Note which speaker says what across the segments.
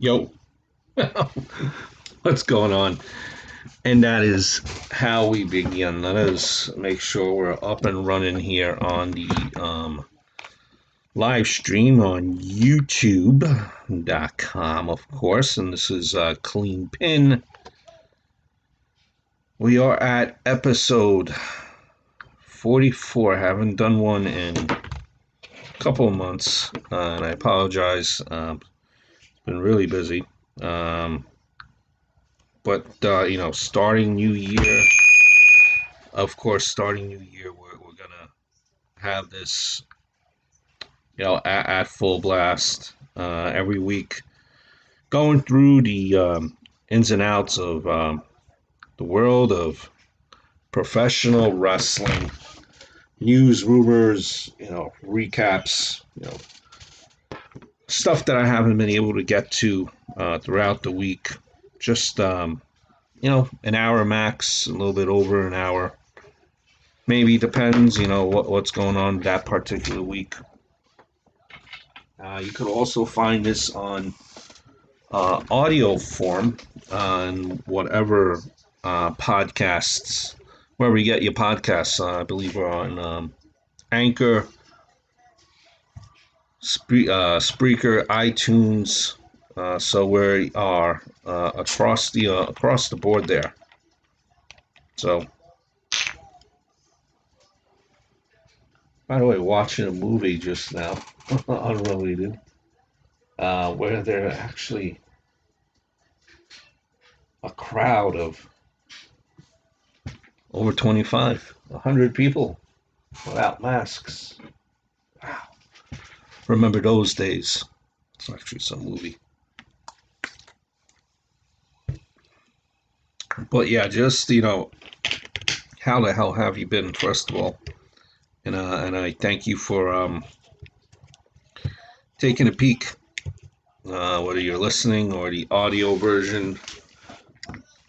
Speaker 1: Yo, what's going on? And that is how we begin. Let us make sure we're up and running here on the live stream on YouTube.com, of course. And this is Cleanpin. We are at episode 44. I haven't done one in a couple of months, and I apologize. It's been really busy. But starting new year, of course, starting new year, we're gonna have this, at full blast every week, going through the ins and outs of the world of professional wrestling, news, rumors, recaps, stuff that I haven't been able to get to throughout the week. Just an hour max, a little bit over an hour. Maybe depends, what's going on that particular week. You could also find this on audio form on whatever podcasts, wherever you get your podcasts. I believe we're on Anchor, Spreaker, iTunes. So we are across the board there. So, by the way, watching a movie just now, unrelated, where there are actually a crowd of over 25, 100 people without masks. Wow. Remember those days. It's actually some movie. But yeah, just, how the hell have you been, first of all? And I thank you for taking a peek, whether you're listening or the audio version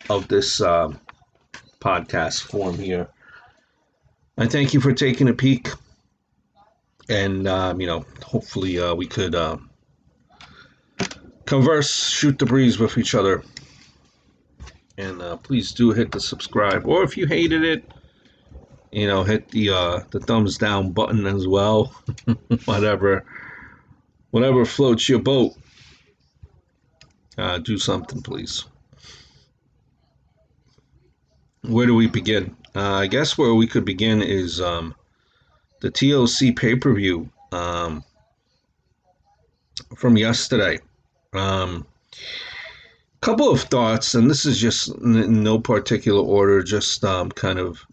Speaker 1: of this podcast form here. I thank you for taking a peek, and hopefully we could converse, shoot the breeze with each other. And please do hit the subscribe, or if you hated it, hit the thumbs down button as well. whatever floats your boat. Do something, please. Where do we begin? I guess where we could begin is the TLC pay-per-view from yesterday. Couple of thoughts, and this is just in no particular order, just kind of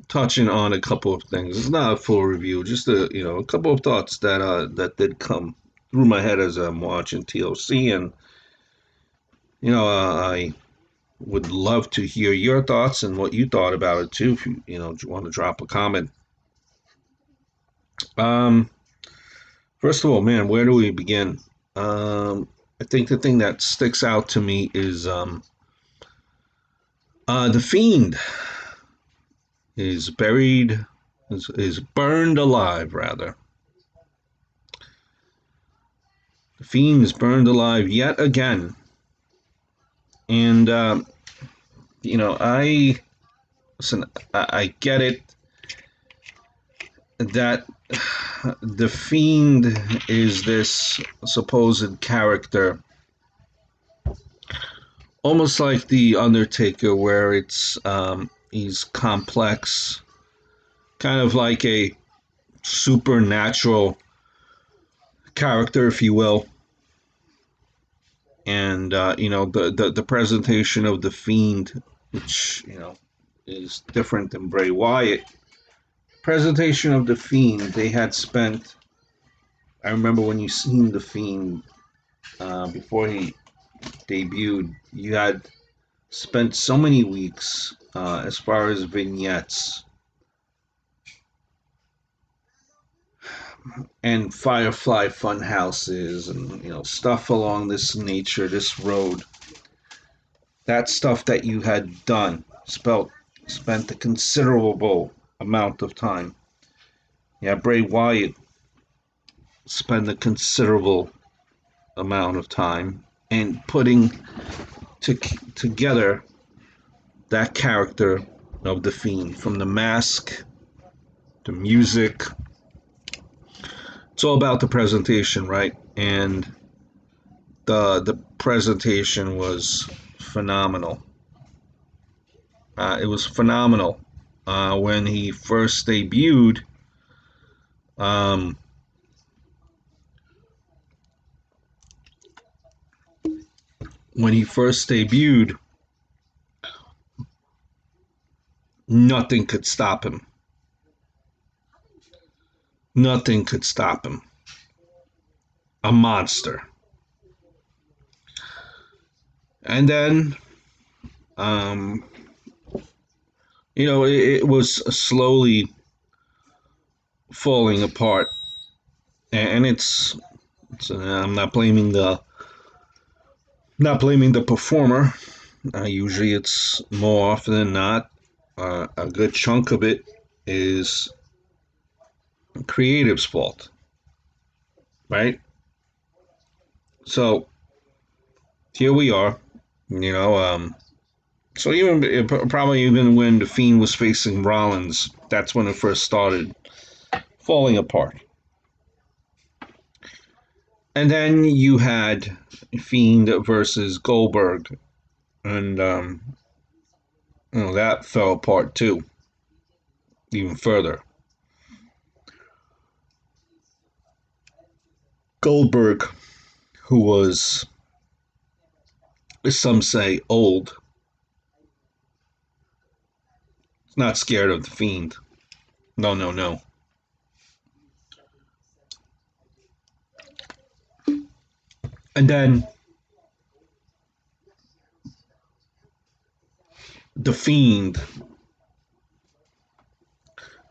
Speaker 1: touching on a couple of things. It's not a full review, just a couple of thoughts that did come through my head as I'm watching TLC, and I would love to hear your thoughts and what you thought about it too. If you want to drop a comment. First of all, man, where do we begin? I think the thing that sticks out to me is the Fiend is burned alive, rather. The Fiend is burned alive yet again. And, I get it that the Fiend is this supposed character, almost like the Undertaker, where it's he's complex, kind of like a supernatural character, if you will. And the presentation of the Fiend, which is different than Bray Wyatt. Presentation of the Fiend, they had spent. I remember when you seen the Fiend before he debuted, you had spent so many weeks as far as vignettes and Firefly fun houses and stuff along this nature, this road. That stuff that you had done spent a considerable amount of time. Yeah, Bray Wyatt spent a considerable amount of time and putting together that character of the Fiend, from the mask, the music. It's all about the presentation, right? And the presentation was phenomenal. It was phenomenal when he first debuted. When he first debuted, nothing could stop him. Nothing could stop him. A monster. And then, it was slowly falling apart. And it's I'm not blaming the performer. Usually, it's more often than not, a good chunk of it is creative's fault, right? So here we are, so probably even when the Fiend was facing Rollins, that's when it first started falling apart. And then you had Fiend versus Goldberg, and that fell apart too, even further. Goldberg, who was, as some say, old, not scared of the Fiend. No. And then the Fiend,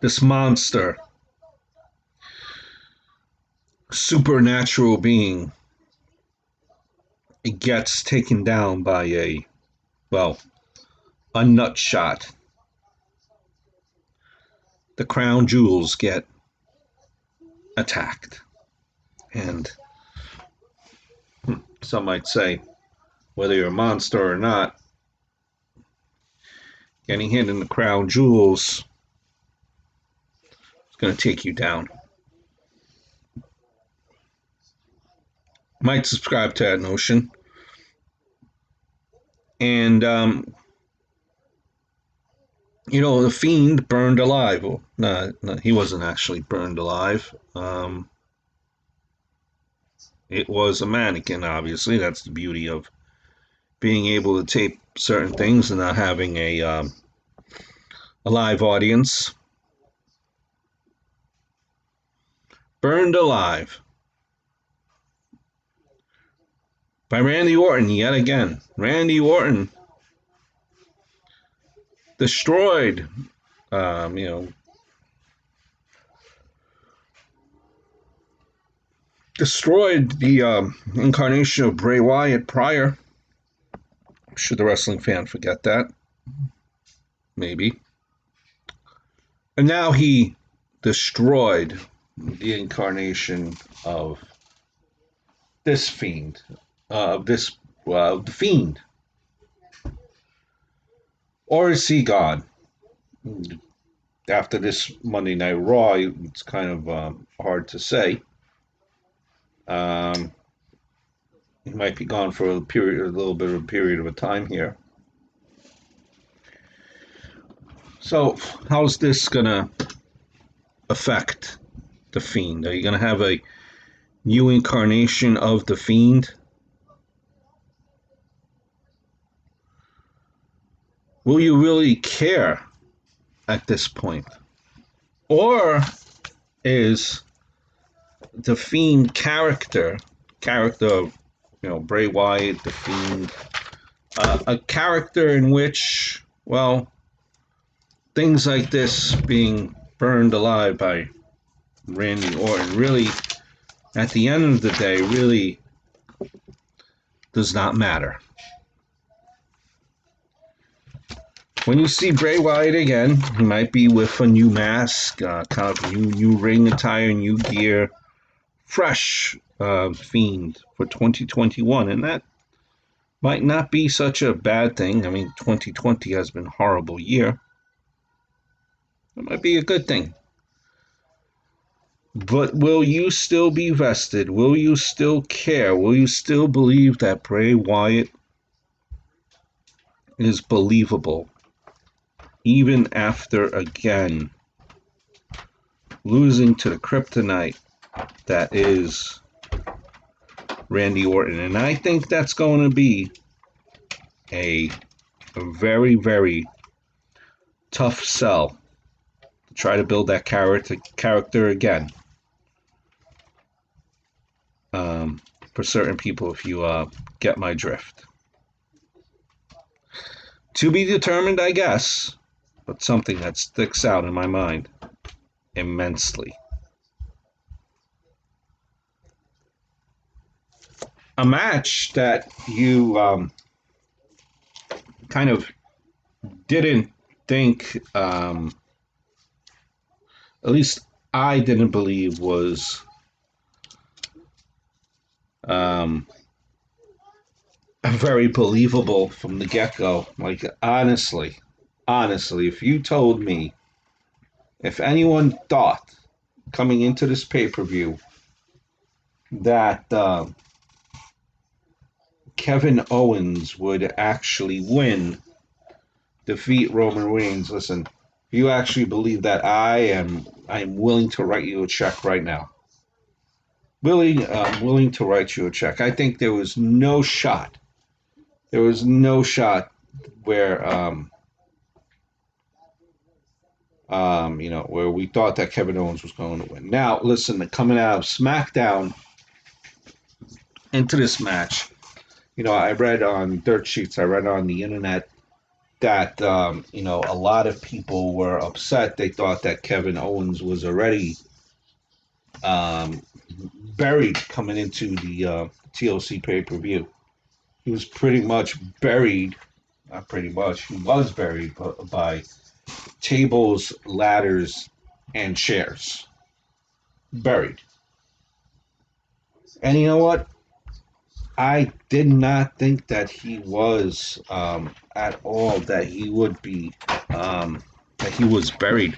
Speaker 1: this monster, supernatural being, it gets taken down by a nut shot. The crown jewels get attacked. And some might say, whether you're a monster or not, getting hit in the crown jewels is going to take you down. Might subscribe to that notion. And, the Fiend burned alive. Well, no, he wasn't actually burned alive. It was a mannequin, obviously. That's the beauty of being able to tape certain things and not having a live audience. Burned alive by Randy Orton yet again. Randy Orton destroyed, destroyed the incarnation of Bray Wyatt prior. Should the wrestling fan forget that? Maybe. And now he destroyed the incarnation of this Fiend. The Fiend. Or is he gone? After this Monday Night Raw, it's kind of hard to say. He might be gone for a little bit of a period of a time here. So, how's this gonna affect the Fiend? Are you gonna have a new incarnation of the Fiend? Will you really care at this point? Or is the Fiend character of Bray Wyatt, the Fiend, a character in which, things like this being burned alive by Randy Orton really, at the end of the day, really does not matter. When you see Bray Wyatt again, he might be with a new mask, kind of new ring attire, new gear fresh Fiend for 2021, and that might not be such a bad thing. I mean, 2020 has been a horrible year. It might be a good thing. But will you still be vested? Will you still care? Will you still believe that Bray Wyatt is believable? Even after, again, losing to the kryptonite that is Randy Orton. And I think that's going to be a very, very tough sell to try to build that character again. For certain people, if you get my drift. To be determined, I guess, but something that sticks out in my mind immensely. A match that you kind of didn't think, at least I didn't believe was very believable from the get-go. Like, honestly, if you told me, if anyone thought coming into this pay-per-view that Kevin Owens would actually win, defeat Roman Reigns, listen, if you actually believe that, I am willing to write you a check right now. Willing to write you a check. I think there was no shot. There was no shot where where we thought that Kevin Owens was going to win. Now, listen, coming out of SmackDown into this match, I read on dirt sheets, I read on the internet that a lot of people were upset. They thought that Kevin Owens was already buried coming into the TLC pay-per-view. He was pretty much buried, not pretty much, he was buried by tables, ladders, and chairs. Buried. And you know what? I did not think that he was at all, that he would be, that he was buried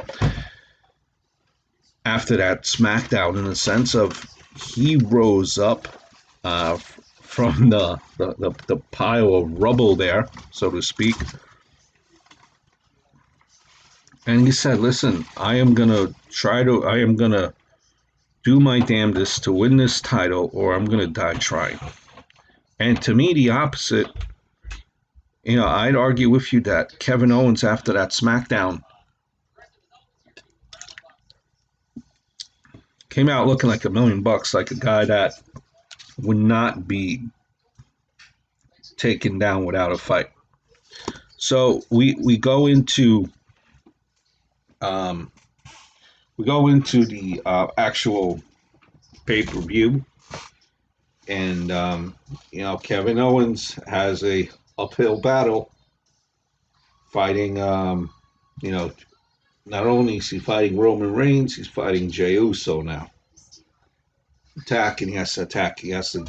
Speaker 1: after that SmackDown, in the sense of he rose up from the pile of rubble there, so to speak. And he said, listen, I am going to do my damnedest to win this title, or I'm going to die trying. And to me, the opposite, I'd argue with you that Kevin Owens, after that SmackDown, came out looking like $1 million, like a guy that would not be taken down without a fight. So we go into the actual pay-per-view, and Kevin Owens has a uphill battle fighting. Not only is he fighting Roman Reigns, he's fighting Jey Uso now. He has to attack. He has to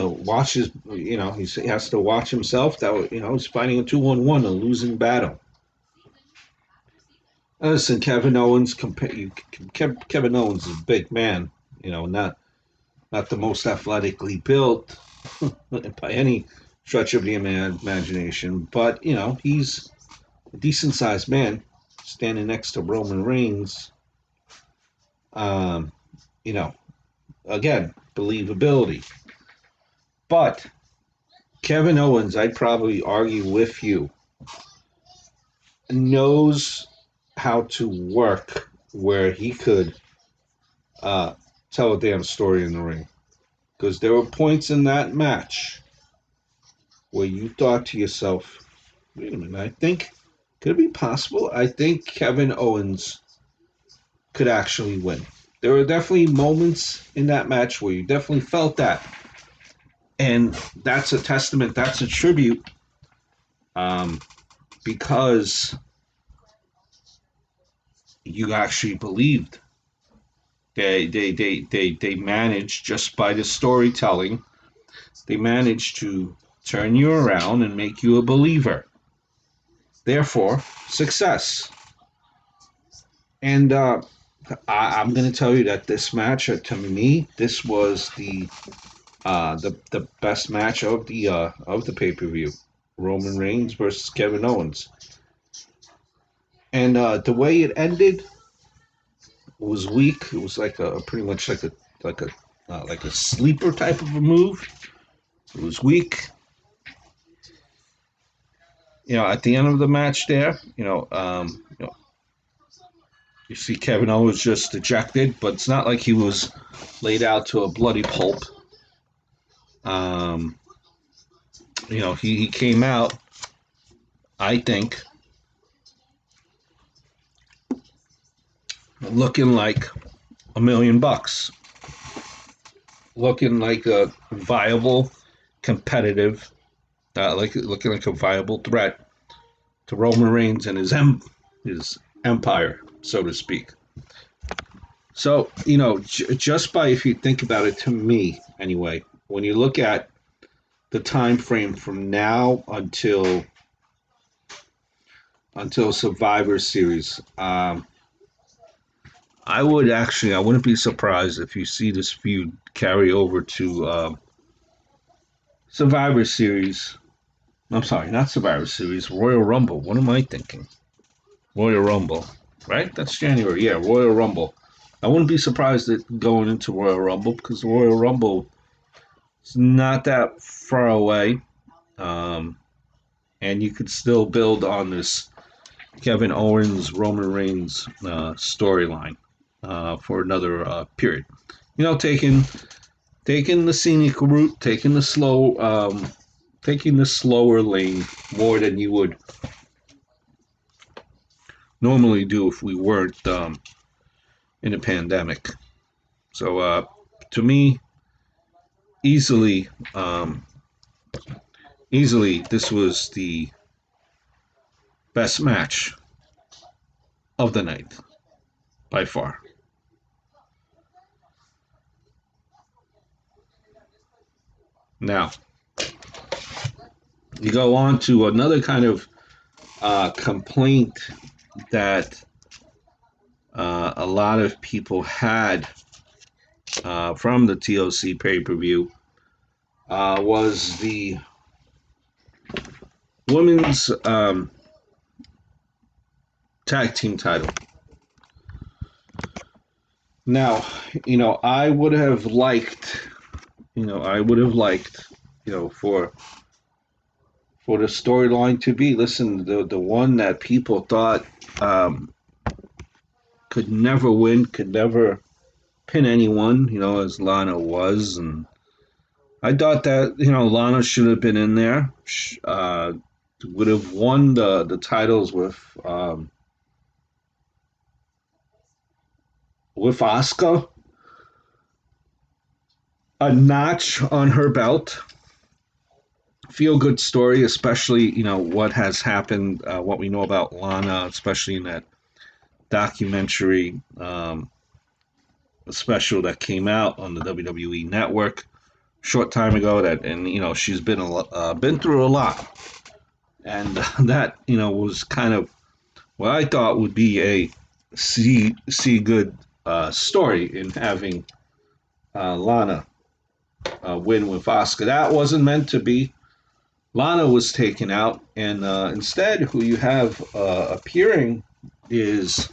Speaker 1: watch his. He has to watch himself. That he's fighting a 2-on-1, a losing battle. Listen, Kevin Owens. Kevin Owens is a big man. Not the most athletically built by any stretch of the imagination, but he's a decent-sized man standing next to Roman Reigns. Again, believability. But Kevin Owens, I'd probably argue with you, knows how to work where he could tell a damn story in the ring. Because there were points in that match where you thought to yourself, wait a minute, could it be possible? I think Kevin Owens could actually win. There were definitely moments in that match where you definitely felt that. And that's a testament, that's a tribute, because you actually believed They managed, just by the storytelling, they managed to turn you around and make you a believer. Therefore, success. And I'm going to tell you that this match, to me, this was the best match of the pay-per-view. Roman Reigns versus Kevin Owens. And the way it ended was weak. It was like a pretty much like a sleeper type of a move. It was weak. At the end of the match, there, you see Kevin Owens just dejected, but it's not like he was laid out to a bloody pulp. He came out, I think, looking like $1,000,000, looking like a viable, competitive, looking like a viable threat to Roman Reigns and his empire, so to speak. So, just by, if you think about it, to me anyway, when you look at the time frame from now until Survivor Series, I wouldn't be surprised if you see this feud carry over to Survivor Series. I'm sorry, not Survivor Series, Royal Rumble. What am I thinking? Royal Rumble, right? That's January. Yeah, Royal Rumble. I wouldn't be surprised at going into Royal Rumble, because the Royal Rumble is not that far away. And you could still build on this Kevin Owens, Roman Reigns storyline for another period. Taking the scenic route, taking the slower lane more than you would normally do if we weren't in a pandemic. So to me, easily, this was the best match of the night by far. Now, you go on to another kind of complaint that a lot of people had from the TLC pay-per-view was the women's tag team title. Now, I would have liked, for the storyline to be, listen, the one that people thought could never win, could never pin anyone, as Lana was. And I thought that, Lana should have been in there, would have won the titles with Asuka, a notch on her belt. Feel good story, especially what has happened, what we know about Lana, especially in that documentary special that came out on the WWE Network short time ago. And she's been through a lot, and that was kind of what I thought would be a see good story in having Lana win with Asuka. That wasn't meant to be. Lana was taken out, and instead, who you have appearing is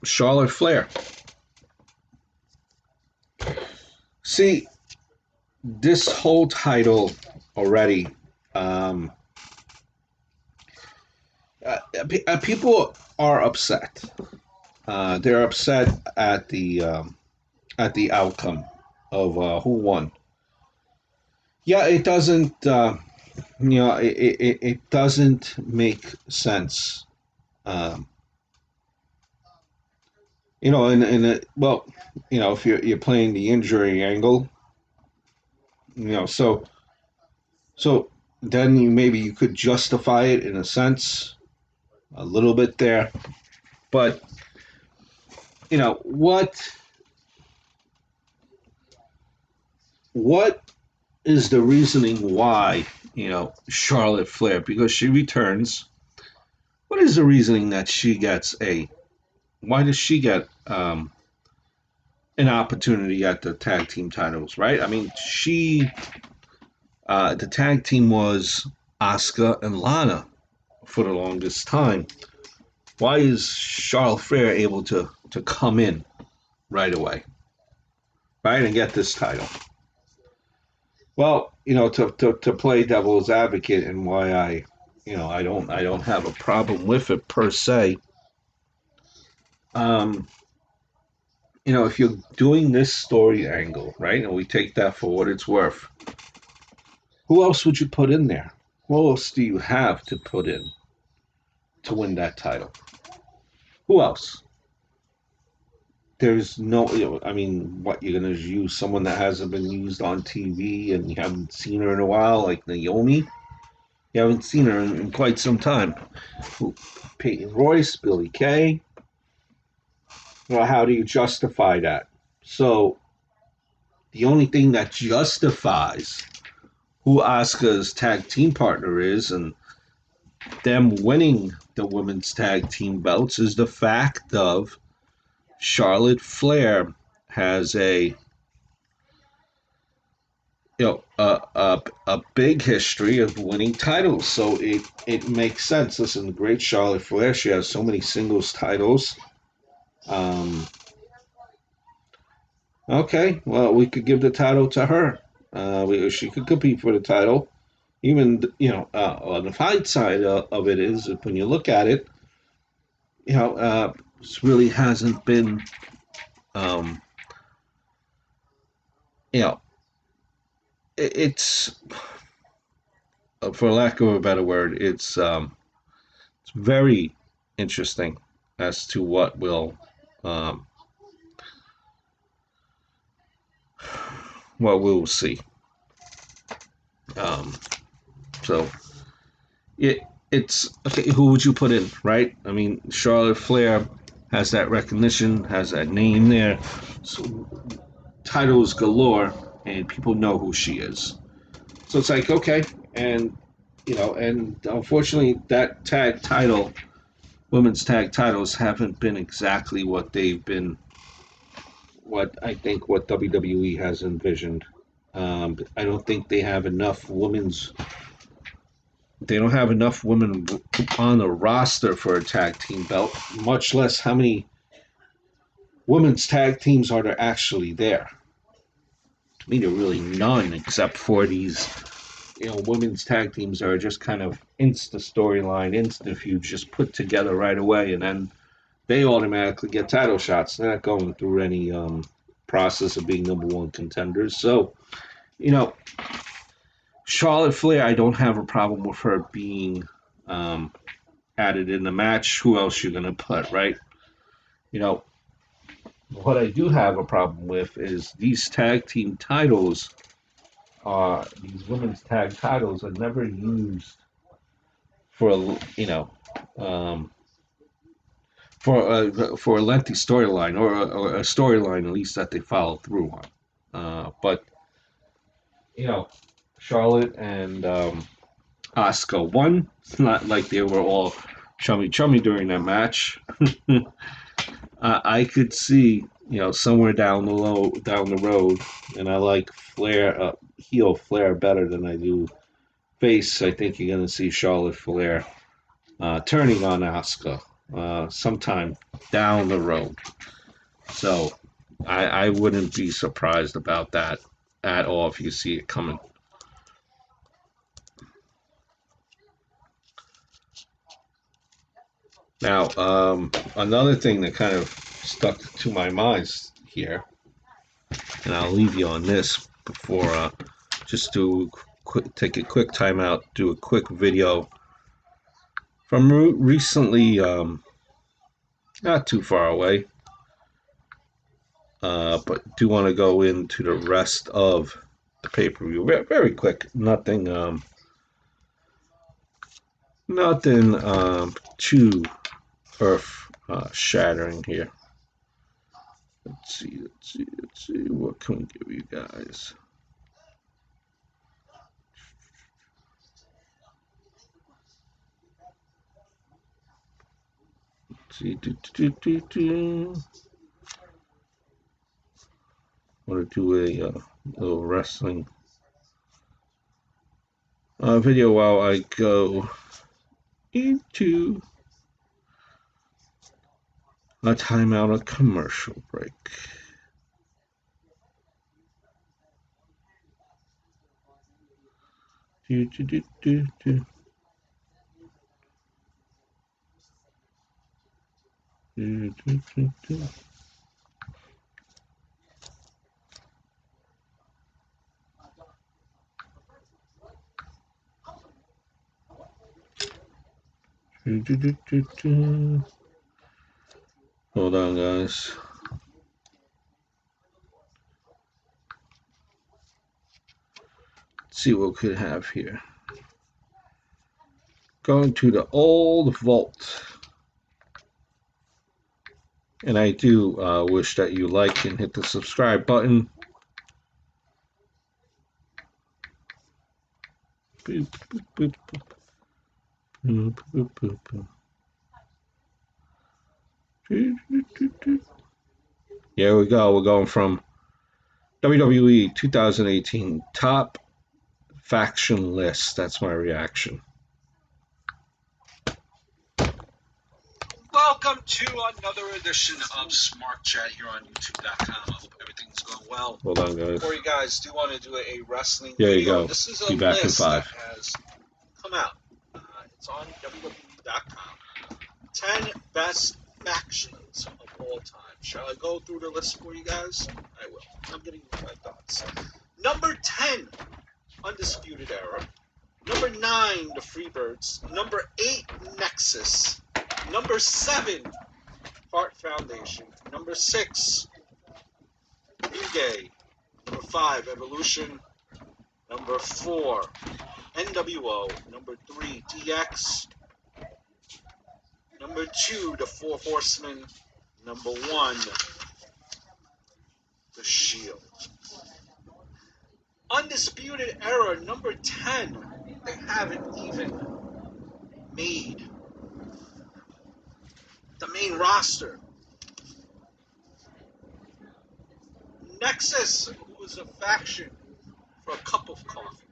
Speaker 1: Charlotte Flair. See, this whole title already, people are upset. They're upset at the outcome of who won. Yeah, it doesn't. It doesn't make sense. If you're playing the injury angle, so then maybe you could justify it in a sense, a little bit there. But what is the reasoning why Charlotte Flair, because she returns? What is the reasoning that she gets why does she get an opportunity at the tag team titles, right? I mean, the tag team was Asuka and Lana for the longest time. Why is Charlotte Flair able to come in right away, right, and get this title? Well, to play devil's advocate, and why I don't have a problem with it per se. If you're doing this story angle, right, and we take that for what it's worth, who else would you put in there? Who else do you have to put in to win that title? Who else? There's no, I mean, what, you're going to use someone that hasn't been used on TV and you haven't seen her in a while, like Naomi? You haven't seen her in quite some time. Peyton Royce, Billie Kay. Well, how do you justify that? So, the only thing that justifies who Asuka's tag team partner is and them winning the women's tag team belts is the fact of Charlotte Flair has a big history of winning titles, so it makes sense. Listen, great Charlotte Flair, she has so many singles titles. Okay, well, we could give the title to her. She could compete for the title. Even on the fight side of it is, when you look at it, this really hasn't been, it's for lack of a better word, it's very interesting as to what we'll see. So it's okay. Who would you put in, right? I mean, Charlotte Flair has that recognition, has that name there, so titles galore, and people know who she is. So it's like, okay, and and unfortunately, that women's tag titles haven't been exactly what they've been. What I think what WWE has envisioned. I don't think they have enough women's. They don't have enough women on the roster for a tag team belt, much less how many women's tag teams are there actually there. To me, there are really none, except for these, women's tag teams that are just kind of insta storyline, insta feuds, just put together right away, and then they automatically get title shots. They're not going through any process of being number one contenders. So, Charlotte Flair, I don't have a problem with her being added in the match. Who else you gonna put, right? What I do have a problem with is these tag team titles. These women's tag titles are never used for for a lengthy storyline or a storyline at least that they follow through on. But Charlotte and Asuka won. It's not like they were all chummy during that match. I could see somewhere down the road, and I like Flair, heel Flair better than I do face. I think you're going to see Charlotte Flair turning on Asuka sometime down the road. So I wouldn't be surprised about that at all if you see it coming. Now, another thing that kind of stuck to my mind here, and I'll leave you on this before just take a quick time out, do a quick video from recently, not too far away, but do want to go into the rest of the pay-per-view very quick. Nothing Nothing too earth shattering here. Let's see. What can we give you guys? Let's see. Want to do a little wrestling video while I go into a timeout, a commercial break. Hold on, guys. Let's see what we could have here. Going to the old vault. And I do wish that you like and hit the subscribe button. Boop, boop, boop, boop. Boop, boop, boop, boop. Here we go. We're going from WWE 2018 Top Faction List. That's my reaction.
Speaker 2: Welcome to another edition of Smart Chat here on YouTube.com. I hope everything's going well.
Speaker 1: Hold on, guys.
Speaker 2: For you guys, do want to do a wrestling
Speaker 1: There
Speaker 2: video.
Speaker 1: you go.
Speaker 2: This is a
Speaker 1: Be back in
Speaker 2: list
Speaker 1: 5.
Speaker 2: that has come out. It's on WWE.com. 10 best factions of all time. Shall I go through the list for you guys? I will. I'm getting my thoughts. Number 10, Undisputed Era. Number 9, the Freebirds. Number 8, Nexus. Number 7, Heart Foundation. Number 6, New Day. Number 5, Evolution. Number 4, NWO. Number 3, DX. Number 2, the Four Horsemen. Number 1, the Shield. Undisputed Era, number 10. They haven't even made the main roster. Nexus, who was a faction for a cup of coffee.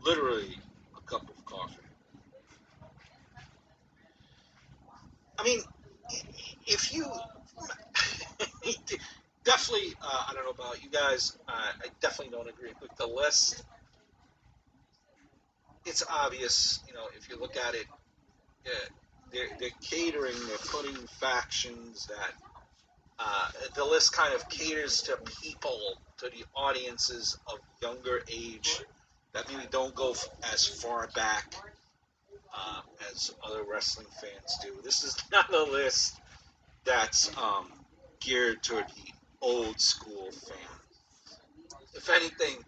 Speaker 2: Literally a cup of coffee. I mean, if you definitely, I don't know about you guys, I definitely don't agree with the list. It's obvious, you know, if you look at it, they're catering, they're putting factions that the list kind of caters to people, to the audiences of younger age that maybe don't go as far back as other wrestling fans do. This is not a list that's geared toward the old school fan. If anything,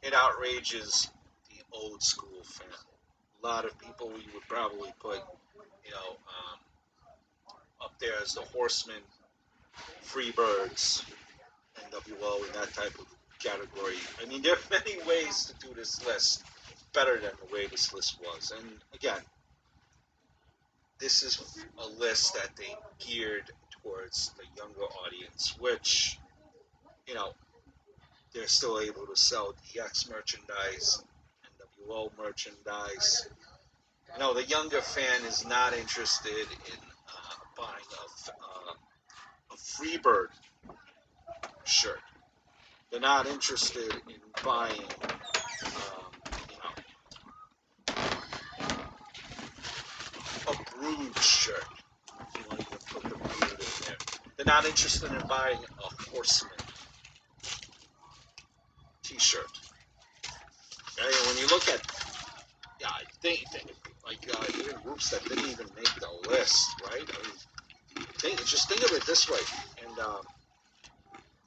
Speaker 2: it outrages the old school fan. A lot of people you would probably put, you know, up there as the Horsemen, Freebirds, NWO, and that type of category. I mean, there are many ways to do this list better than the way this list was. And again, this is a list that they geared towards the younger audience, which, you know, they're still able to sell DX merchandise, NWO merchandise. You know, the younger fan is not interested in buying a Freebird shirt. They're not interested in buying, you know, a Brood shirt. If you want to even put the Brood in there. They're not interested in buying a Horseman T-shirt. Okay? And when you look at, yeah, I think like even groups that didn't even make the list, right? I mean, just think of it this way. And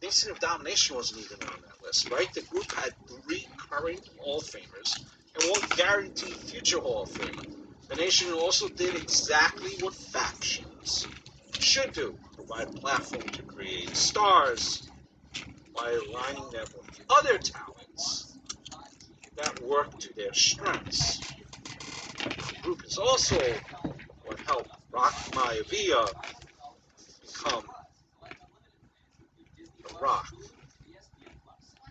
Speaker 2: Nation of Domination wasn't even on that list, right? The group had 3 current Hall of Famers and 1 guaranteed future Hall of Famer. The Nation also did exactly what factions should do, provide a platform to create stars by aligning them with other talents that work to their strengths. The group is also what helped Rock Maivia become The Rock,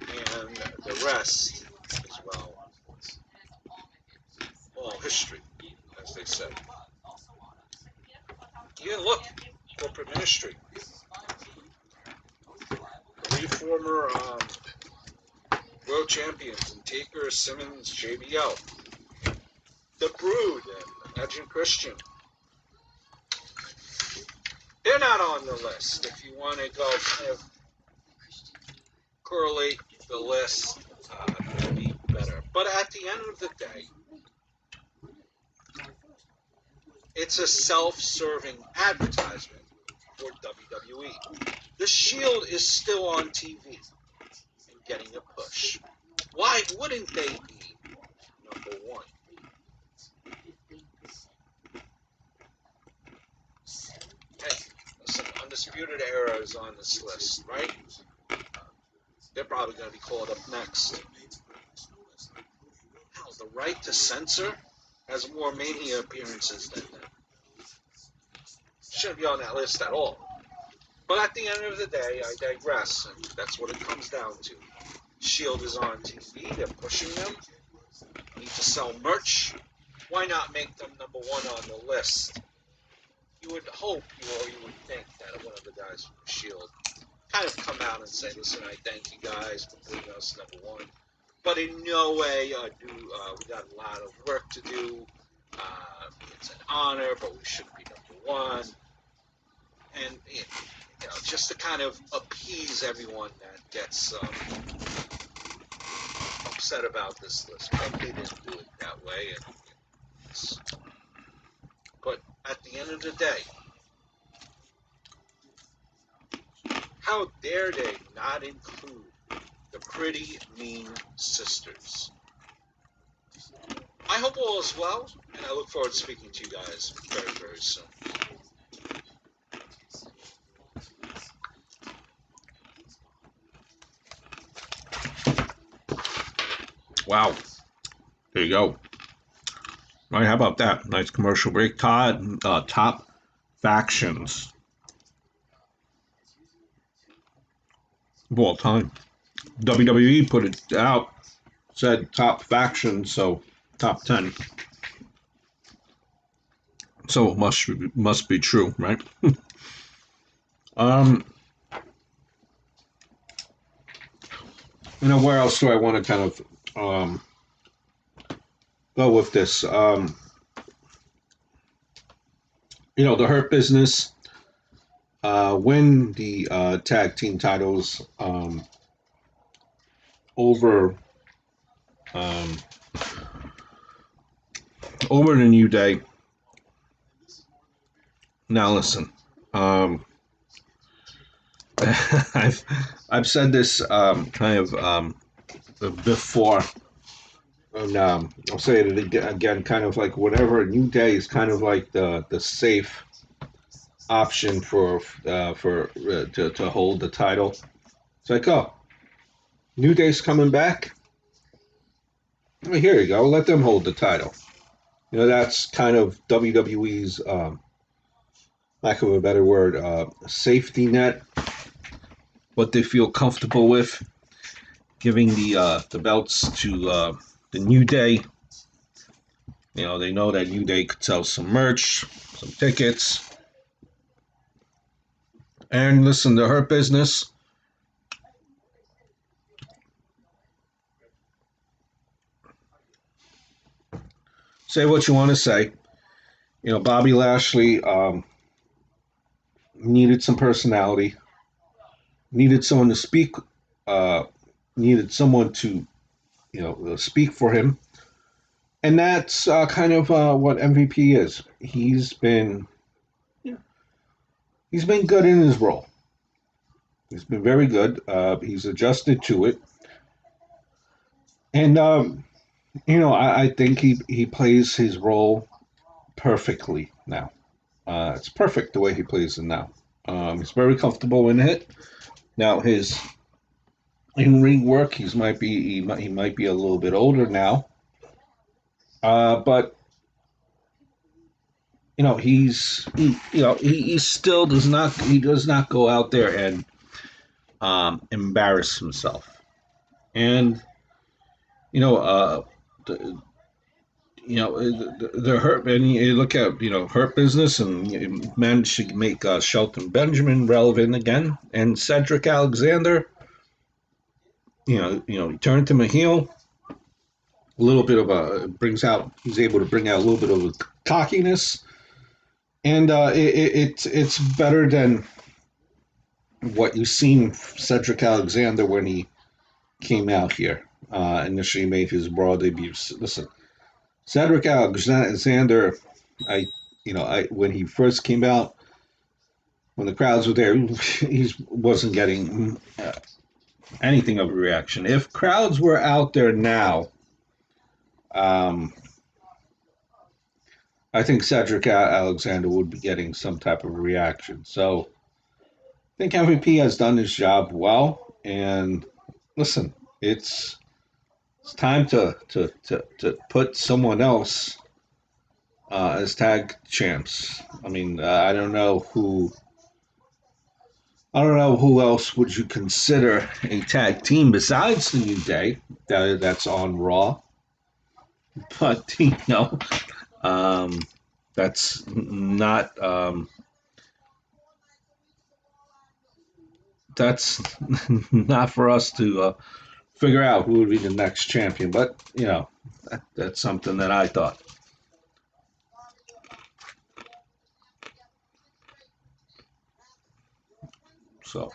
Speaker 2: and the rest is, well, history, as they say. Yeah, look, corporate ministry. 3 former world champions, and Taker, Simmons, JBL. The Brood, and Edge and Christian. They're not on the list. If you want to go kind of correlate the list, that'd be better. But at the end of the day, it's a self-serving advertisement for WWE. The Shield is still on TV and getting a push. Why wouldn't they be number one? Hey, listen, Undisputed Era is on this list, right? They're probably going to be called up next. Hell, the Right to Censor has more Mania appearances than them. Shouldn't be on that list at all. But at the end of the day, I digress, and that's what it comes down to. Shield is on TV, they're pushing them, need to sell merch. Why not make them number one on the list? You would hope, or you would think, that one of the guys from the Shield kind of come out and say, listen, I thank you guys for putting us number one. But in no way we got a lot of work to do. It's an honor, but we shouldn't be number one. And, just to kind of appease everyone that gets upset about this list. But they didn't do it that way. But at the end of the day, how dare they not include the Pretty Mean Sisters? I hope all is well, and I look forward to speaking to you guys very, very soon.
Speaker 1: Wow. There you go. All right, how about that? Nice commercial break. Top Factions of all time. WWE put it out, said Top Factions, so top 10. So it must be true, right? Where else do I want to kind of go with this? The Hurt Business win the tag team titles over the New Day. Now listen, I've said this kind of before, and I'll say it again. Kind of like whatever, New Day is kind of like the safe option to hold the title. It's like, oh, New Day's coming back. Well, here you go. Let them hold the title. That's kind of WWE's, lack of a better word, safety net. What they feel comfortable with, giving the belts to the New Day. They know that New Day could sell some merch, some tickets. And listen, the Hurt Business, say what you want to say. Bobby Lashley needed some personality, needed someone to speak, needed someone to, speak for him. And that's kind of what MVP is. He's been good in his role. He's been very good. He's adjusted to it. And, I think he plays his role perfectly now. It's perfect the way he plays it now. He's very comfortable in it. Now his in-ring work, he might be a little bit older now, but he still does not go out there and embarrass himself. And the, the Hurt, and you look at Hurt Business, and you managed to make Shelton Benjamin relevant again, and Cedric Alexander, he turned him a heel. A little bit of he's able to bring out a little bit of a cockiness, and it's better than what you've seen Cedric Alexander when he came out here, initially made his Raw debut. Listen, Cedric Alexander, when he first came out, when the crowds were there, he wasn't getting anything of a reaction. If crowds were out there now, I think Cedric Alexander would be getting some type of reaction. So I think MVP has done his job well. And listen, it's time to put someone else as tag champs. I mean, I don't know who else would you consider a tag team besides the New Day that's on Raw. But that's not for us to figure out who would be the next champion. But that's something that I thought. So,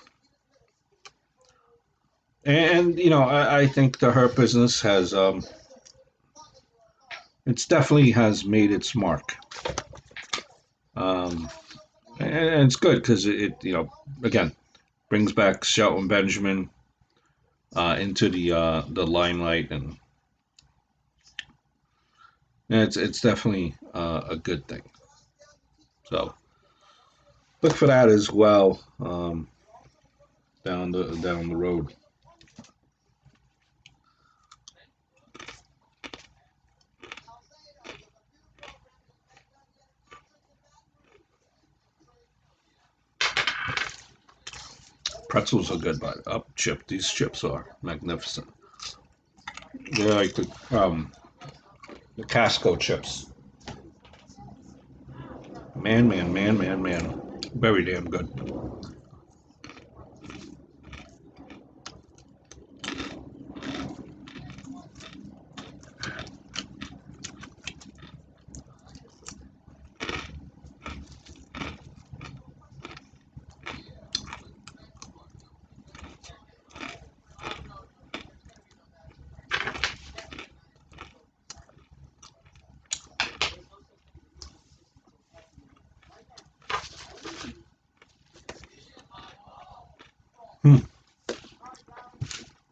Speaker 1: and I think the Hurt Business has it's definitely has made its mark. And it's good because it again brings back Shelton Benjamin into the limelight, and it's definitely a good thing. So look for that as well down the road. Pretzels are good, but these chips are magnificent. They're like the Casco chips. Man. Very damn good.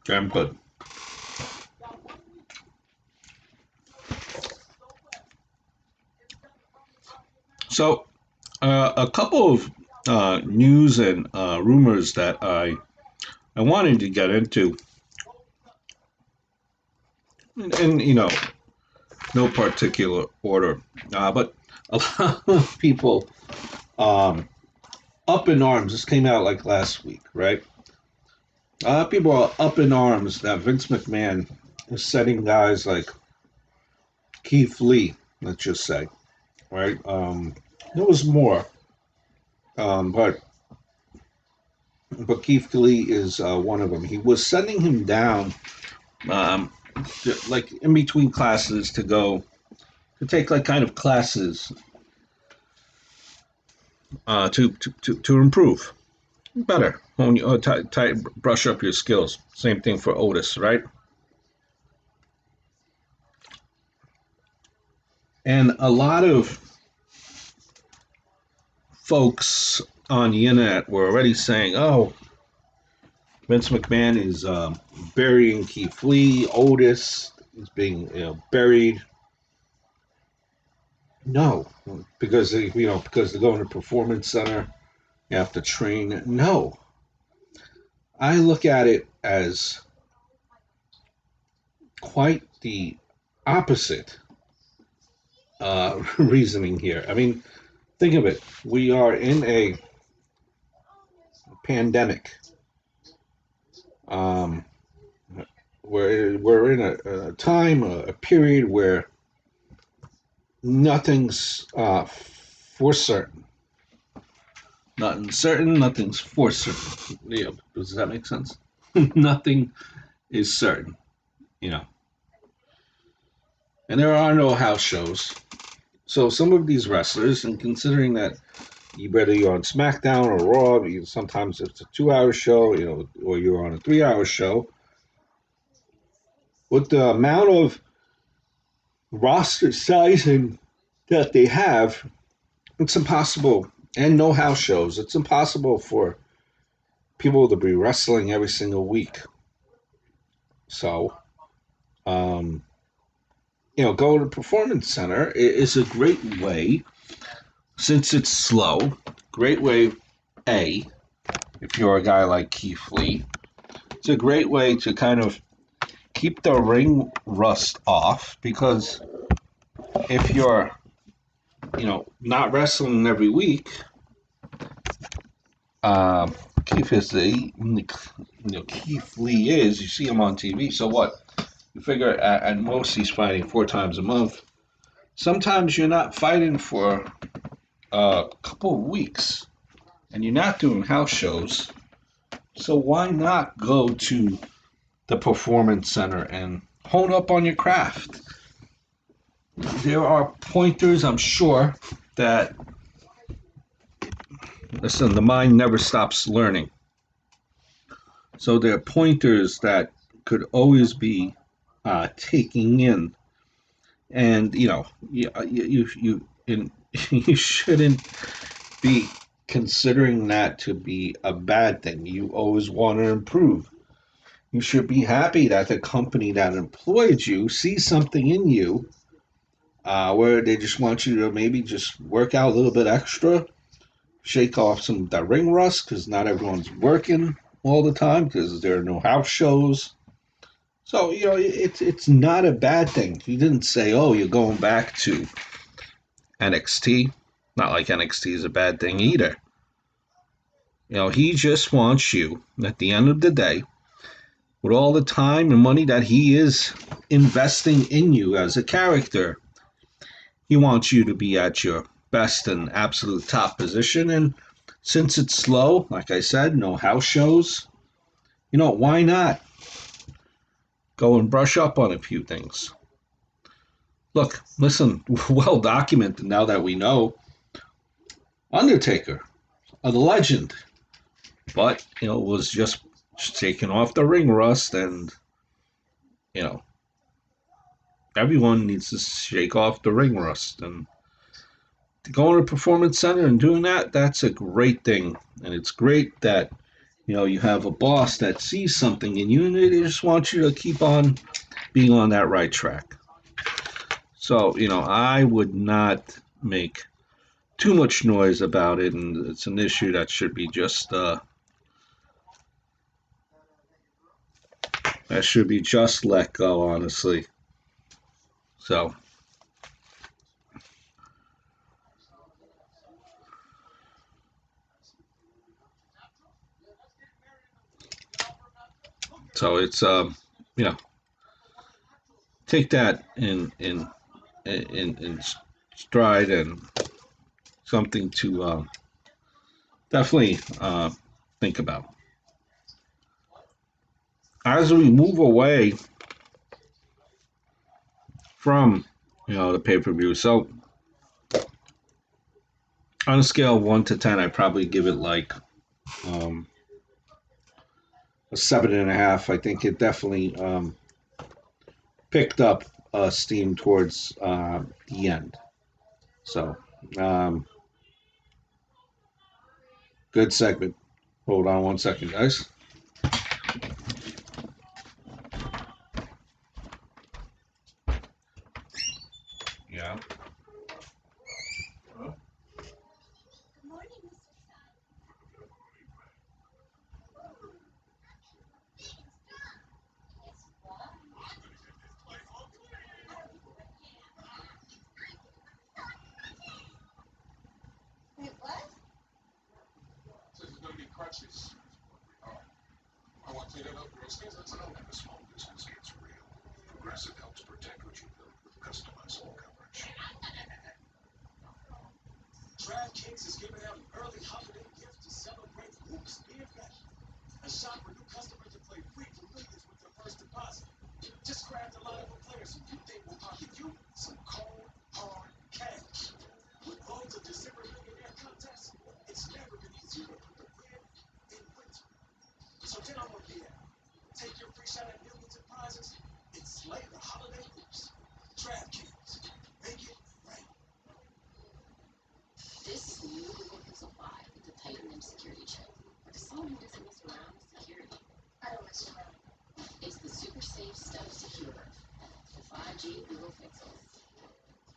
Speaker 1: Damn good. So, a couple of news and rumors that I wanted to get into, and no particular order, but a lot of people up in arms. This came out like last week, right? People are up in arms that Vince McMahon is setting guys like Keith Lee, let's just say, right? There was more, but Keith Lee is one of them. He was sending him down, like in between classes to take like kind of classes to improve better, when you brush up your skills. Same thing for Otis, right? And a lot of folks on the internet were already saying, "Oh, Vince McMahon is burying Keith Lee. Otis is being buried." No, because because they go in the performance center, you have to train. No, I look at it as quite the opposite reasoning here. I mean, think of it. We are in a pandemic. Um, we're in a time, a period where nothing's for certain. Nothing's certain. Nothing's for certain. Yeah, does that make sense? Nothing is certain. You know, and there are no house shows. So some of these wrestlers, and considering that whether you're on SmackDown or Raw, sometimes it's a 2 hour show, or you're on a 3 hour show, with the amount of roster sizing that they have, it's impossible. And no house shows. It's impossible for people to be wrestling every single week. So, um, go to the performance center is a great way, since it's slow. Great way, if you're a guy like Keith Lee, it's a great way to kind of keep the ring rust off, because if you're, not wrestling every week, um, Keith is Keith Lee is. You see him on TV. So what? You figure at most he's fighting 4 times a month. Sometimes you're not fighting for a couple of weeks, and you're not doing house shows. So why not go to the performance center and hone up on your craft? There are pointers, I'm sure, that, listen, the mind never stops learning. So there are pointers that could always be taking in, and you shouldn't be considering that to be a bad thing. You always want to improve. You should be happy that the company that employed you sees something in you, where they just want you to maybe just work out a little bit extra, shake off some of that ring rust, because not everyone's working all the time because there are no house shows. So it's not a bad thing. He didn't say, "Oh, you're going back to NXT." Not like NXT is a bad thing either. He just wants you at the end of the day, with all the time and money that he is investing in you as a character, he wants you to be at your best and absolute top position. And since it's slow, like I said, no house shows, why not go and brush up on a few things? Look, listen, well documented now that we know, Undertaker, a legend, but was just taking off the ring rust, and you know everyone needs to shake off the ring rust, and going to a performance center and doing that's a great thing. And it's great that you have a boss that sees something in you, and they just want you to keep on being on that right track. So I would not make too much noise about it, and it's an issue that should be just let go, honestly. So it's take that in stride, and something to definitely think about as we move away from the pay-per-view. So on a scale of 1 to 10, I probably give it like um, a 7.5. I think it definitely picked up steam towards the end. So good segment. Hold on 1 second, guys. Yeah.
Speaker 3: DraftKings is giving out an early holiday gift to celebrate hoops being back. A shop for new customers to play free for millions with their first deposit. Just grab the line of players who you think will pocket you some cold, hard cash. With loads of December millionaire contests, it's never been easier to put the win in winter. So get on with the app. Take your free shot at millions of prizes and slay the holiday hoops. DraftKings. Make it right.
Speaker 4: This is the new Google Pixel 5 with the Titan security chip. For someone who doesn't mess around with security, I don't mess around. It's the super safe step secure. The 5G Google Pixels.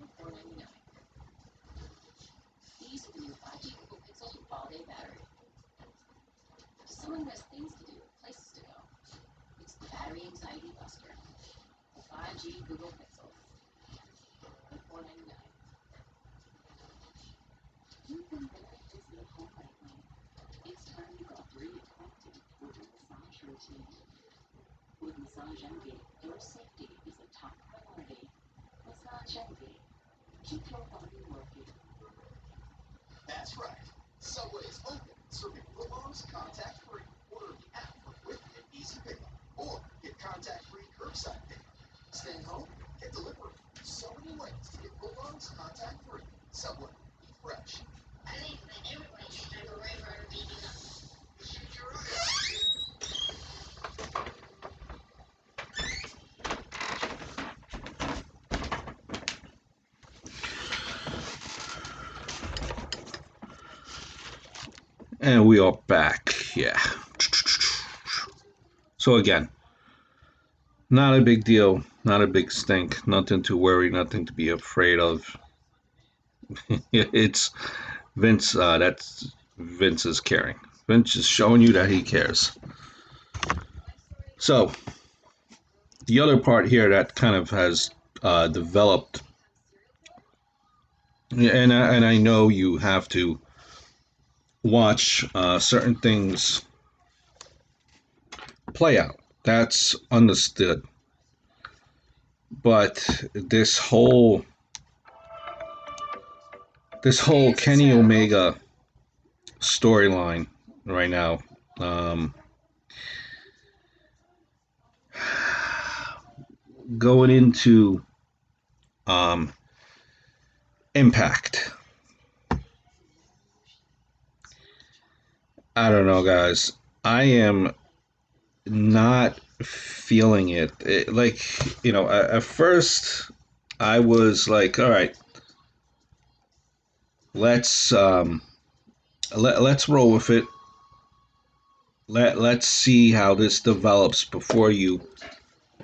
Speaker 4: For $4.99. These are the new 5G Google Pixels with all-day battery. For someone who has things to do, places to go, it's the battery anxiety buster. The 5G Google Pixels. For $4.99. You've been very busy at home lately. It's time you got reacquainted with a massage routine. With Massage Envy, your safety is a top priority. Massage Envy. Keep your body working.
Speaker 3: That's right. Subway is open, serving footlongs contact-free. Order the app for quick and easy pickup. Or get contact-free curbside pickup. Staying home? Get delivery. So many ways to get footlongs contact-free. Subway. Eat fresh.
Speaker 4: I think everybody should have a right for our baby up.
Speaker 3: You're right.
Speaker 1: And we are back. Yeah. So again, not a big deal, not a big stink, nothing to worry, nothing to be afraid of. It's Vince. That's Vince is caring. Vince is showing you that he cares. So the other part here that kind of has developed, and I know you have to watch certain things play out. That's understood. But this whole Kenny Omega storyline right now, going into Impact. I don't know, guys. I am not feeling it. Like, you know, at first I was like, all right, let's let's roll with it. Let's see how this develops before you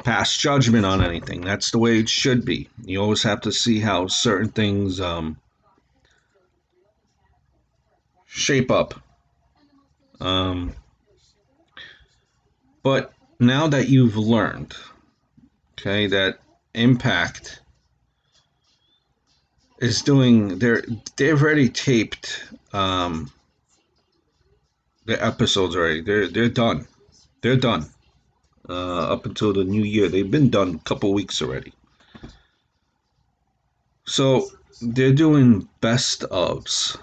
Speaker 1: pass judgment on anything. That's the way it should be. You always have to see how certain things shape up. But now that you've learned, okay, that Impact is doing, they've already taped the episodes already. They're done. They're done. Up until the new year, they've been done a couple weeks already. So they're doing best ofs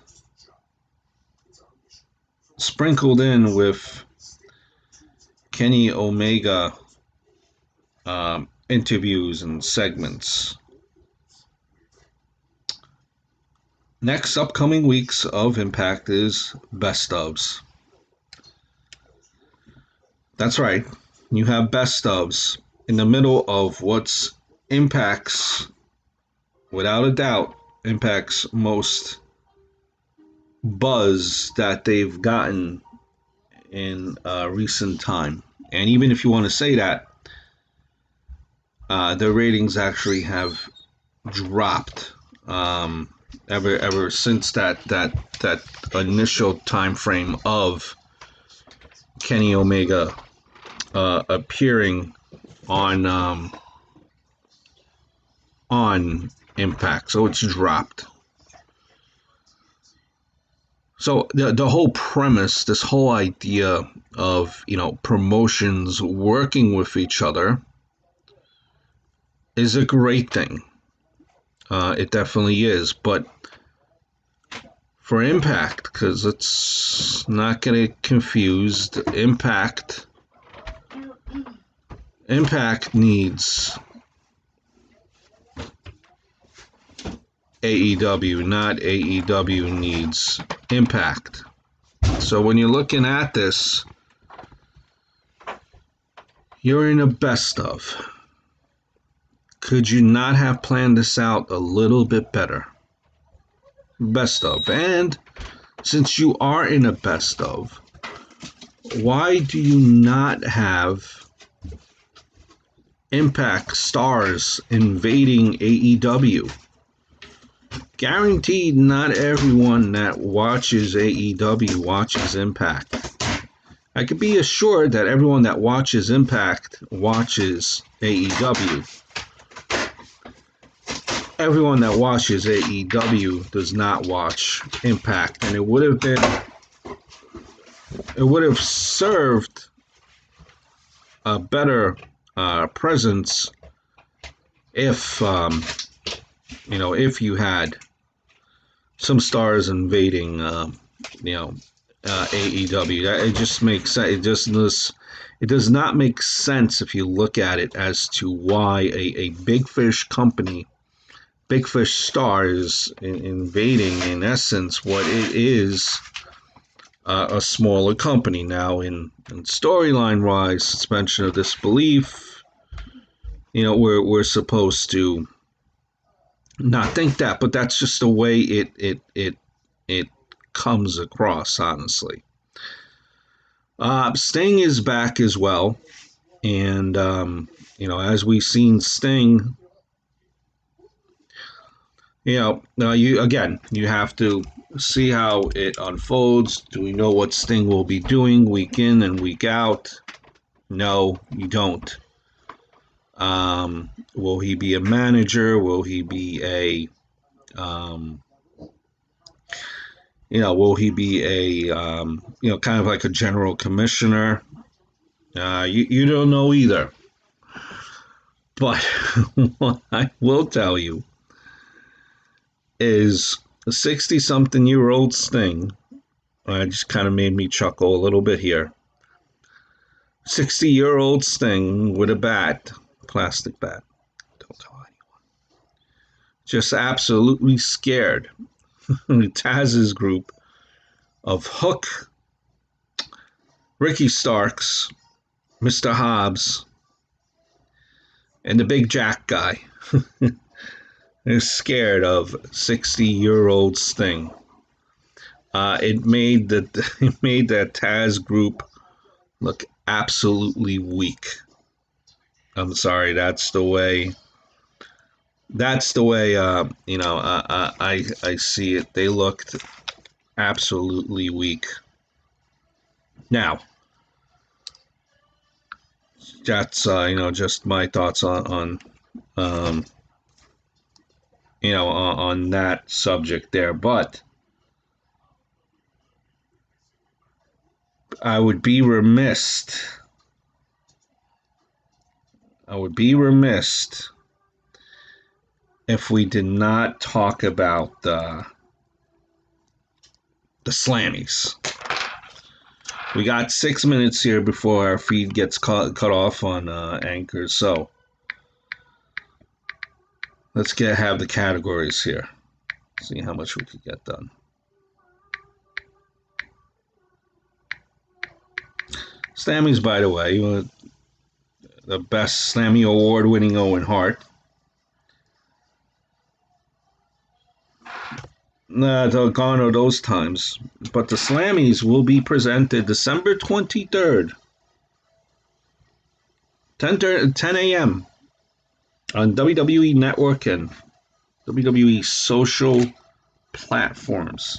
Speaker 1: sprinkled in with Kenny Omega interviews and segments. Next upcoming weeks of Impact is best ofs. That's right. You have best ofs in the middle of what's Impact's, without a doubt, Impact's most buzz that they've gotten in recent time. And even if you want to say that, the ratings actually have dropped ever since that initial time frame of Kenny Omega appearing on Impact. So it's dropped. So the whole premise, this whole idea of, promotions working with each other is a great thing. It definitely is. But for Impact, because let's not get it confused, Impact needs AEW, not AEW needs Impact. So when you're looking at this, you're in a best of. Could you not have planned this out a little bit better? Best of. And since you are in a best of, why do you not have Impact stars invading AEW? Guaranteed not everyone that watches AEW watches Impact. I could be assured that everyone that watches Impact watches AEW. Everyone that watches AEW does not watch Impact, and it would have served a better presence if you had some stars invading AEW. It just makes sense. It does not make sense if you look at it as to why a big fish company, big fish stars invading, in essence, what it is, a smaller company. Now, in storyline wise, suspension of disbelief, we're supposed to not think that, but that's just the way it comes across, honestly. Sting is back as well, and as we've seen Sting, you have to see how it unfolds. Do we know what Sting will be doing week in and week out? No, you don't. Will he be a manager? Will he be a will he be a kind of like a general commissioner? You don't know either. But what I will tell you is a 60-something-year-old Sting. Just kind of made me chuckle a little bit here. 60-year-old Sting with a bat, plastic bat. Don't tell anyone. Just absolutely scared. Taz's group of Hook, Ricky Starks, Mr. Hobbs, and the Big Jack guy. They're scared of 60-year-old Sting. It made that Taz group look absolutely weak. I'm sorry, that's the way I see it. They looked absolutely weak. Now, that's just my thoughts on that subject there. But I would be remiss if we did not talk about the Slammies. We got 6 minutes here before our feed gets cut off on Anchor, so let's have the categories here. See how much we could get done. Slammies, by the way, the best Slammy award-winning Owen Hart. Gone are those times. But the Slammies will be presented December 23rd, 10 a.m. on WWE Network and WWE social platforms.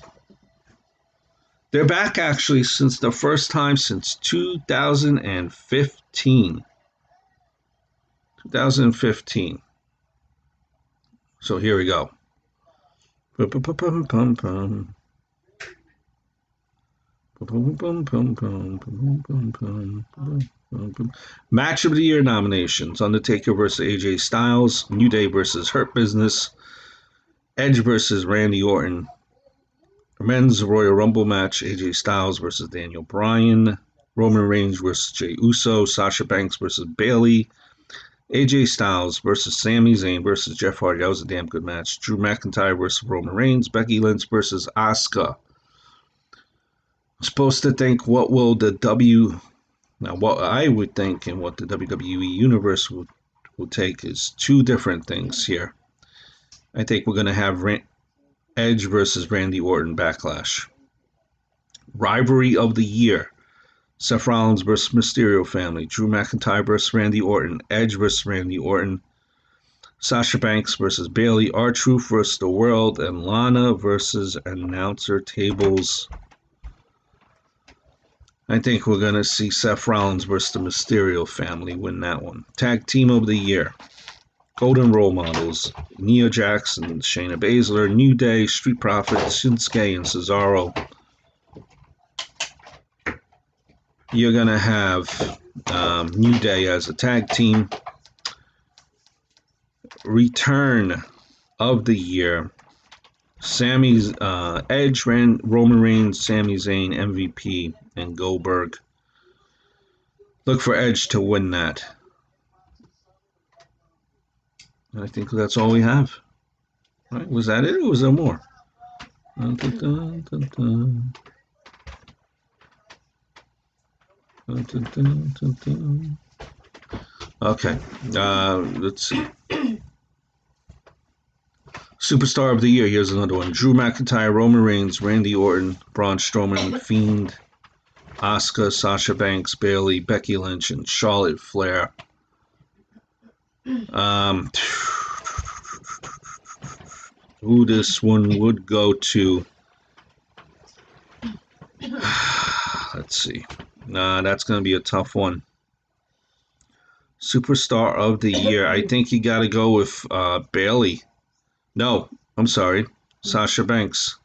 Speaker 1: They're back actually since the first time since 2015. 2015. So here we go. Match of the Year nominations: Undertaker versus AJ Styles, New Day versus Hurt Business, Edge versus Randy Orton, Men's Royal Rumble match: AJ Styles versus Daniel Bryan, Roman Reigns versus Jey Uso, Sasha Banks versus Bayley, AJ Styles versus Sami Zayn versus Jeff Hardy. That was a damn good match. Drew McIntyre versus Roman Reigns, Becky Lynch versus Asuka. I'm supposed to think what will what I would think and what the WWE Universe would take is two different things here. I think we're going to have Edge versus Randy Orton Backlash. Rivalry of the Year: Seth Rollins versus Mysterio family, Drew McIntyre versus Randy Orton, Edge versus Randy Orton, Sasha Banks versus Bayley, R-Truth versus The World, and Lana versus Announcer Tables. I think we're going to see Seth Rollins versus the Mysterio family win that one. Tag Team of the Year: Golden Role Models, Nia Jax and Shayna Baszler, New Day, Street Profits, Shinsuke and Cesaro. You're going to have New Day as a tag team. Return of the Year: Edge, Roman Reigns, Sami Zayn, MVP, and Goldberg. Look for Edge to win that. I think that's all we have. Right? Was that it, or was there more? Okay, let's see. Superstar of the Year, here's another one: Drew McIntyre, Roman Reigns, Randy Orton, Braun Strowman, Fiend, Asuka, Sasha Banks, Bayley, Becky Lynch, and Charlotte Flair. Who this one would go to? Let's see. That's going to be a tough one. Superstar of the Year, I think you got to go with Bayley. No, I'm sorry, Sasha Banks.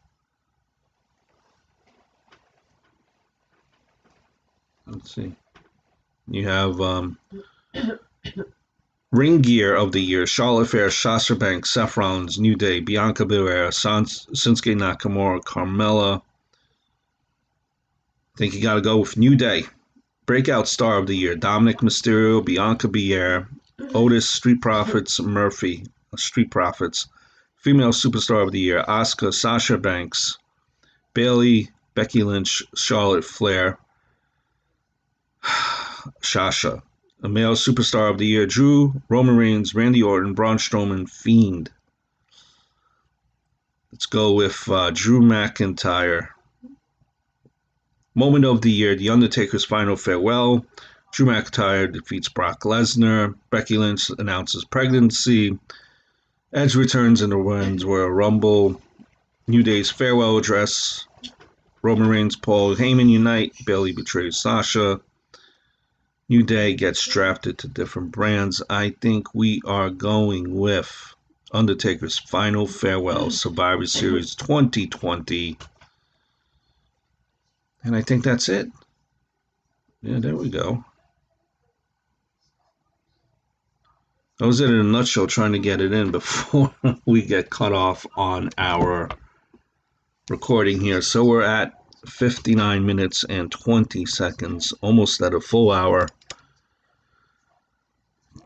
Speaker 1: Let's see. You have Ring Gear of the Year: Charlotte Flair, Sasha Banks, Seth Rollins, New Day, Bianca Belair, Shinsuke Nakamura, Carmella. I think you got to go with New Day. Breakout Star of the Year: Dominic Mysterio, Bianca Belair, Otis, Street Profits, Murphy, Street Profits. Female Superstar of the Year: Asuka, Sasha Banks, Bayley, Becky Lynch, Charlotte Flair, Sasha. A Male Superstar of the Year: Drew, Roman Reigns, Randy Orton, Braun Strowman, Fiend. Let's go with Drew McIntyre. Moment of the Year: The Undertaker's Final Farewell. Drew McIntyre defeats Brock Lesnar. Becky Lynch announces pregnancy. Edge returns in the Women's Royal Rumble. New Day's farewell address. Roman Reigns, Paul Heyman unite. Bayley betrays Sasha. New Day gets drafted to different brands. I think we are going with Undertaker's Final Farewell, Survivor Series 2020. And I think that's it. Yeah, there we go. That was it in a nutshell, trying to get it in before we get cut off on our recording here. So we're at 59 minutes and 20 seconds, almost at a full hour.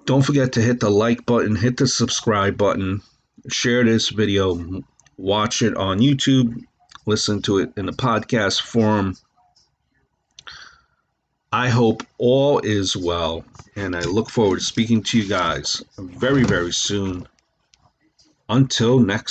Speaker 1: Don't forget to hit the like button, hit the subscribe button, share this video, watch it on YouTube, listen to it in the podcast form. I hope all is well, and I look forward to speaking to you guys very, very soon. Until next